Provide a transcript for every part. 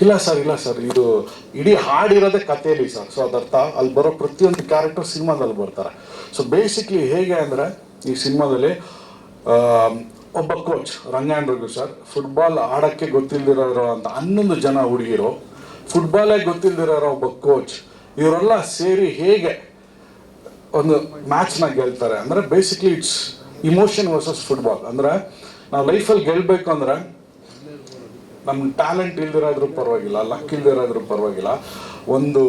ಇಲ್ಲ ಸರ್, ಇದು ಇಡೀ ಹಾಡಿರೋದೇ ಕಥೆಯಲ್ಲಿ ಸರ್. ಸೊ ಅದರ್ಥ ಅಲ್ಲಿ ಬರೋ ಪ್ರತಿಯೊಂದು ಕ್ಯಾರೆಕ್ಟರ್ ಸಿನಿಮಾದಲ್ಲಿ ಬರ್ತಾರೆ. ಸೊ ಬೇಸಿಕ್ಲಿ ಹೇಗೆ ಅಂದರೆ ಈ ಸಿನಿಮಾದಲ್ಲಿ ಒಬ್ಬ ಕೋಚ್ ರಂಗಾಯಣ ಸರ್, ಫುಟ್ಬಾಲ್ ಆಡೋಕ್ಕೆ ಗೊತ್ತಿಲ್ಲದಿರೋ ಅಂತ 11 ಜನ ಹುಡುಗಿರು, ಫುಟ್ಬಾಲೇ ಗೊತ್ತಿಲ್ಲದಿರೋ ಒಬ್ಬ ಕೋಚ್, ಇವರೆಲ್ಲ ಸೇರಿ ಹೇಗೆ ಒಂದು ಮ್ಯಾಚ್ನ ಗೆಲ್ತಾರೆ ಅಂದರೆ basically it's emotion versus football. ಅಂದರೆ ನಾವು ಲೈಫಲ್ಲಿ ಗೆಲ್ಲಬೇಕು ಅಂದರೆ ನಮ್ಮ ಟ್ಯಾಲೆಂಟ್ ಇಲ್ದಿರೋದ್ರೂ ಪರವಾಗಿಲ್ಲ, ಲಕ್ ಇಲ್ದಿರೋದ್ರೂ ಪರವಾಗಿಲ್ಲ, ಒಂದು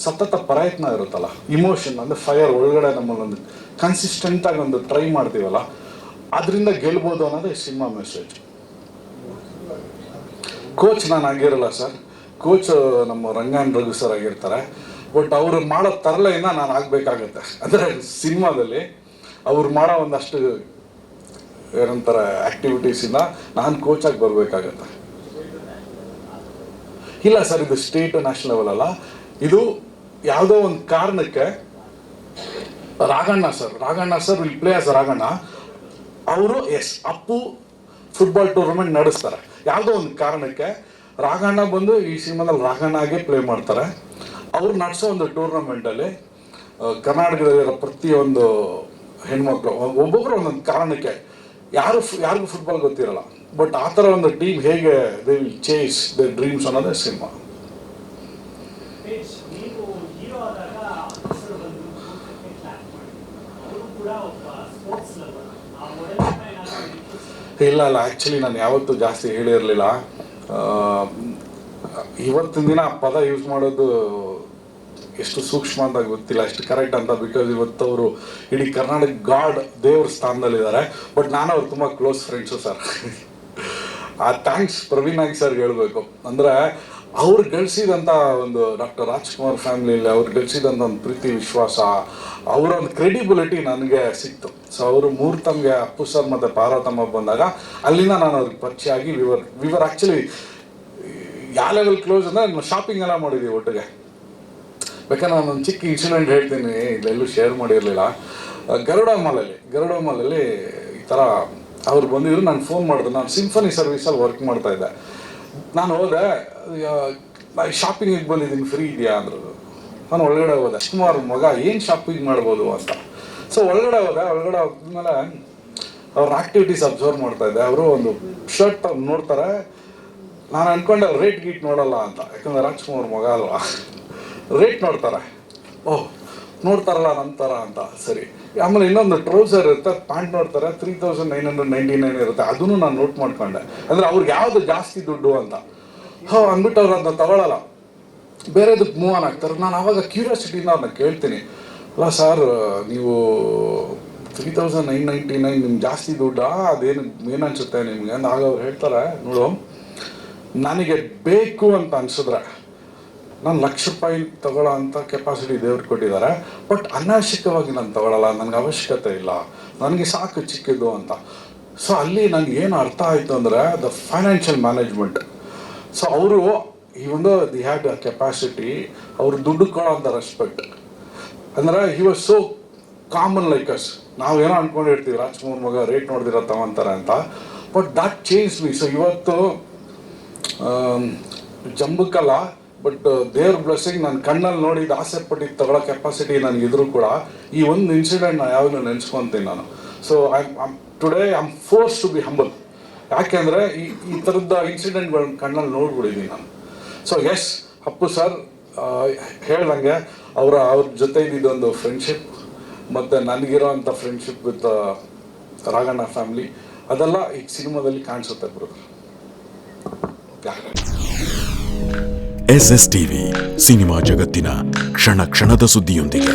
ಸತತ ಪ್ರಯತ್ನ ಇರುತ್ತಲ್ಲ, ಇಮೋಷನ್ ಅಂದರೆ ಫೈರ್ ಒಳಗಡೆ ನಮ್ಮಲ್ಲೊಂದು ಕನ್ಸಿಸ್ಟೆಂಟಾಗಿ ಒಂದು ಟ್ರೈ ಮಾಡ್ತೀವಲ್ಲ, ಅದರಿಂದ ಗೆಲ್ಬೋದು ಅನ್ನೋದು ಈ ಸಿನಿಮಾ ಮೆಸೇಜ್. ಕೋಚ್ ನಾನು ಆಗಿರಲ್ಲ ಸರ್, ಕೋಚ್ ನಮ್ಮ ರಂಗಾಯಣ ರಘು ಸರ್ ಆಗಿರ್ತಾರೆ. ಬಟ್ ಅವರು ಮಾಡೋ ತರಲೆಯಿಂದ ನಾನು ಆಗಬೇಕಾಗತ್ತೆ. ಅಂದರೆ ಸಿನಿಮಾದಲ್ಲಿ ಅವ್ರು ಮಾಡೋ ಒಂದಷ್ಟು ಏನಂತಾರೆ ಆ್ಯಕ್ಟಿವಿಟೀಸಿಂದ ನಾನು ಕೋಚಾಗಿ ಬರಬೇಕಾಗತ್ತೆ. ಇಲ್ಲ ಸರ್, ಇದು ಸ್ಟೇಟ್ ನ್ಯಾಷನಲ್ ಲೆವೆಲ್ ಅಲ್ಲ, ಇದು ಯಾವುದೋ ಒಂದು ಕಾರಣಕ್ಕೆ Raghanna sir will play as Raghanna. ಅವರು ಅಪ್ಪು ಫುಟ್ಬಾಲ್ ಟೂರ್ನಮೆಂಟ್ ನಡೆಸ್ತಾರೆ. ಯಾವುದೋ ಒಂದು ಕಾರಣಕ್ಕೆ ರಾಘಣ್ಣ ಬಂದು ಈ ಸಿನಿಮಾದಲ್ಲಿ ರಾಘಣ್ಣಾಗೆ ಪ್ಲೇ ಮಾಡ್ತಾರೆ. ಅವ್ರು ನಡೆಸೋ ಒಂದು ಟೂರ್ನಮೆಂಟಲ್ಲಿ ಕರ್ನಾಟಕದಲ್ಲಿರೋ ಪ್ರತಿಯೊಂದು ಹೆಣ್ಮಕ್ಳು ಒಬ್ಬೊಬ್ಬರು ಒಂದೊಂದು ಕಾರಣಕ್ಕೆ ಯಾರಿಗೂ ಫುಟ್ಬಾಲ್ ಗೊತ್ತಿರಲ್ಲ. ಬಟ್ ಆ ಥರ ಒಂದು ಟೀಮ್ ಹೇಗೆ they will chase the dreams ಅನ್ನೋದೇ ಸಿನಿಮಾ. ಇಲ್ಲ ಆ್ಯಕ್ಚುಲಿ ನಾನು ಯಾವತ್ತೂ ಜಾಸ್ತಿ ಹೇಳಿರಲಿಲ್ಲ. ಇವತ್ತಿನ ದಿನ ಆ ಪದ ಯೂಸ್ ಮಾಡೋದು ಎಷ್ಟು ಸೂಕ್ಷ್ಮ ಅಂತ ಗೊತ್ತಿಲ್ಲ, ಎಷ್ಟು ಕರೆಕ್ಟ್ ಅಂತ. ಬಿಕಾಸ್ ಇವತ್ತು ಅವರು ಇಡೀ ಕರ್ನಾಟಕ ಗಾಡ್ ದೇವ್ರ ಸ್ಥಾನದಲ್ಲಿದ್ದಾರೆ. ಬಟ್ ನಾನು ಅವ್ರು ತುಂಬ ಕ್ಲೋಸ್ ಫ್ರೆಂಡ್ಸು ಸರ್. ಆ ಥ್ಯಾಂಕ್ಸ್ ಪ್ರವೀಣ್ ನಾಯ್ಕ್ ಸರ್ಗೆ ಹೇಳಬೇಕು. ಅಂದರೆ ಅವ್ರು ಗಳಿಸಿದಂಥ ಒಂದು ಡಾಕ್ಟರ್ ರಾಜ್ಕುಮಾರ್ ಫ್ಯಾಮಿಲಿಯಲ್ಲಿ ಅವ್ರು ಗಳಿಸಿದಂಥ ಒಂದು ಪ್ರೀತಿ ವಿಶ್ವಾಸ, ಅವರ ಒಂದು ಕ್ರೆಡಿಬಿಲಿಟಿ ನನಗೆ ಸಿಕ್ತು. ಸೊ ಅವರು ಮೂರ್ತಮ್ಗೆ ಅಪ್ಪು ಸರ್ ಮತ್ತು ಪಾರ್ವತಮ್ಮ ಬಂದಾಗ ಅಲ್ಲಿಂದ ನಾನು ಅವ್ರಿಗೆ ಪರಿಚಯ ಆಗಿ ವಿವರ್ ಆ್ಯಕ್ಚುಲಿ ಯಾವ ಲೆವೆಲ್ ಕ್ಲೋಸ್ ಅಂದರೆ ನಾವು ಶಾಪಿಂಗ್ ಎಲ್ಲ ಮಾಡಿದ್ದೀವಿ ಒಟ್ಟಿಗೆ. ಬೇಕಾದ್ರೆ ನಾನು ಒಂದು ಚಿಕ್ಕ ಇನ್ಸಿಡೆಂಟ್ ಹೇಳ್ತೀನಿ, ಇಲ್ಲೆಲ್ಲೂ ಶೇರ್ ಮಾಡಿರಲಿಲ್ಲ. ಗರುಡ ಮಾಲಲ್ಲಿ ಈ ಥರ ಅವ್ರು ಬಂದಿದ್ರು. ನಾನು ಫೋನ್ ಮಾಡಿದೆ, ನಾನು ಸಿಂಫನಿ ಸರ್ವಿಸಲ್ಲಿ ವರ್ಕ್ ಮಾಡ್ತಾಯಿದ್ದೆ. ನಾನು ಹೋದೆ, ಶಾಪಿಂಗಿಗೆ ಬಂದಿದ್ದೀನಿ, ಫ್ರೀ ಇದೆಯಾ ಅಂದರು. ನಾನು ಒಳಗಡೆ ಹೋದೆ, ಸುಮಾರು ಮಗ ಏನು ಶಾಪಿಂಗ್ ಮಾಡ್ಬೋದು ಅಂತ. ಸೊ ಒಳಗಡೆ ಹೋದ್ಮೇಲೆ ಅವ್ರ ಆ್ಯಕ್ಟಿವಿಟೀಸ್ ಅಬ್ಸರ್ವ್ ಮಾಡ್ತಾಯಿದ್ದೆ. ಅವರು ಒಂದು ಶರ್ಟ್ ನೋಡ್ತಾರೆ, ನಾನು ಅಂದ್ಕೊಂಡೆ ಅವ್ರು ರೇಟ್ ಗೀಟ್ ನೋಡಲ್ಲ ಅಂತ, ಯಾಕಂದರೆ ರಾಜ್ಕುಮಾರ್ ಮಗ ಅಲ್ವಾ, ರೇಟ್ ನೋಡ್ತಾರೆ. ಓಹ್ ನೋಡ್ತಾರಲ್ಲ ನಮ್ಮ ಥರ ಅಂತ. ಸರಿ, ಆಮೇಲೆ ಇನ್ನೊಂದು ಟ್ರೌಸರ್ ಇರುತ್ತೆ, ಪ್ಯಾಂಟ್ ನೋಡ್ತಾರೆ, 3999 ಇರುತ್ತೆ. ಅದನ್ನು ನಾನು ನೋಟ್ ಮಾಡ್ಕೊಂಡೆ, ಅಂದರೆ ಅವ್ರಿಗೆ ಯಾವುದು ಜಾಸ್ತಿ ದುಡ್ಡು ಅಂತ. ಅಂದ್ಬಿಟ್ಟು ಅವ್ರು ಅದನ್ನ ತಗೊಳ್ಳಲ್ಲ, ಬೇರೆದಕ್ಕೆ ಮೂವ್ ಆನ್ ಆಗ್ತಾರೆ. ನಾನು ಆವಾಗ ಕ್ಯೂರಿಯಾಸಿಟಿಯಿಂದ ಅವ್ರನ್ನ ಕೇಳ್ತೀನಿ, ಅಲ್ಲ ಸರ್ ನೀವು 3999 ನಿಮ್ಗೆ ಜಾಸ್ತಿ ದುಡ್ಡಾ, ಅದೇನು ಏನನ್ಸುತ್ತೆ ನಿಮಗೆ ಅಂತ. ಆಗ ಅವ್ರು ಹೇಳ್ತಾರೆ, ನೋಡು ನನಗೆ ಬೇಕು ಅಂತ ಅನಿಸಿದ್ರೆ ನಾನು ₹1,00,000 ತಗೊಳ್ಳೋ ಅಂಥ ಕೆಪಾಸಿಟಿ ದೇವ್ರು ಕೊಟ್ಟಿದ್ದಾರೆ. ಬಟ್ ಅನಾವಶ್ಯಕವಾಗಿ ನಾನು ತಗೊಳ್ಳಲ್ಲ, ನನಗೆ ಅವಶ್ಯಕತೆ ಇಲ್ಲ, ನನಗೆ ಸಾಕು ಚಿಕ್ಕಿದ್ದು ಅಂತ. ಸೊ ಅಲ್ಲಿ ನನಗೆ ಏನು ಅರ್ಥ ಆಯಿತು ಅಂದರೆ ದ ಫೈನಾನ್ಷಿಯಲ್ ಮ್ಯಾನೇಜ್ಮೆಂಟ್. ಸೊ ಅವರು ಈ ಒಂದು ದಿ ಹ್ಯಾಡ್ ಅ ಕೆಪಾಸಿಟಿ, ಅವರು ದುಡ್ಡು ಕೊಡೋ ಅಂಥ ರೆಸ್ಪೆಕ್ಟ್. ಅಂದರೆ he was so common like us. ನಾವೇನೋ ಅಂದ್ಕೊಂಡಿರ್ತೀವಿ ರಾಜ್ಕುಮಾರ್ ಮಗ ರೇಟ್ ನೋಡ್ದಿರೋ ತಗೊಂತಾರೆ ಅಂತ. But that change me. So ಇವತ್ತು ಜಂಬಕ್ಕಲ್ಲ, ಬಟ್ ದೇವ್ರ ಬ್ಲೆಸ್ಸಿಂಗ್, ನಾನು ಕಣ್ಣಲ್ಲಿ ನೋಡಿದ್ದು ಆಸೆ ಪಟ್ಟಿದ್ದು ತಗೊಳ್ಳೋ ಕೆಪಾಸಿಟಿ ನನಗಿದ್ರು ಕೂಡ ಈ ಒಂದು ಇನ್ಸಿಡೆಂಟ್ ನಾನು ಯಾವಾಗಲೂ ನೆನೆಸ್ಕೊತೀನಿ ನಾನು. So today I am force to be humble. ಯಾಕೆಂದರೆ ಈ ಥರದ ಇನ್ಸಿಡೆಂಟ್ಗಳನ್ನ ಕಣ್ಣಲ್ಲಿ ನೋಡ್ಬಿಟ್ಟಿದ್ದೀನಿ ನಾನು. ಸೊ ಅಪ್ಪು ಸರ್ ಹೇಳ್ದಂಗೆ ಅವ್ರ ಜೊತೆ ಇದ್ದಿದ್ದೊಂದು ಫ್ರೆಂಡ್ಶಿಪ್ ಮತ್ತು ನನಗಿರೋ ಅಂಥ ಫ್ರೆಂಡ್ಶಿಪ್ ವಿತ್ ರಾಘಣ್ಣ ಫ್ಯಾಮಿಲಿ, ಅದೆಲ್ಲ ಈ ಸಿನಿಮಾದಲ್ಲಿ ಕಾಣಿಸುತ್ತೆ ಬ್ರದರ್. SS ಟಿವಿ, ಸಿನಿಮಾ ಜಗತ್ತಿನ ಕ್ಷಣ ಕ್ಷಣದ ಸುದ್ದಿಯೊಂದಿಗೆ.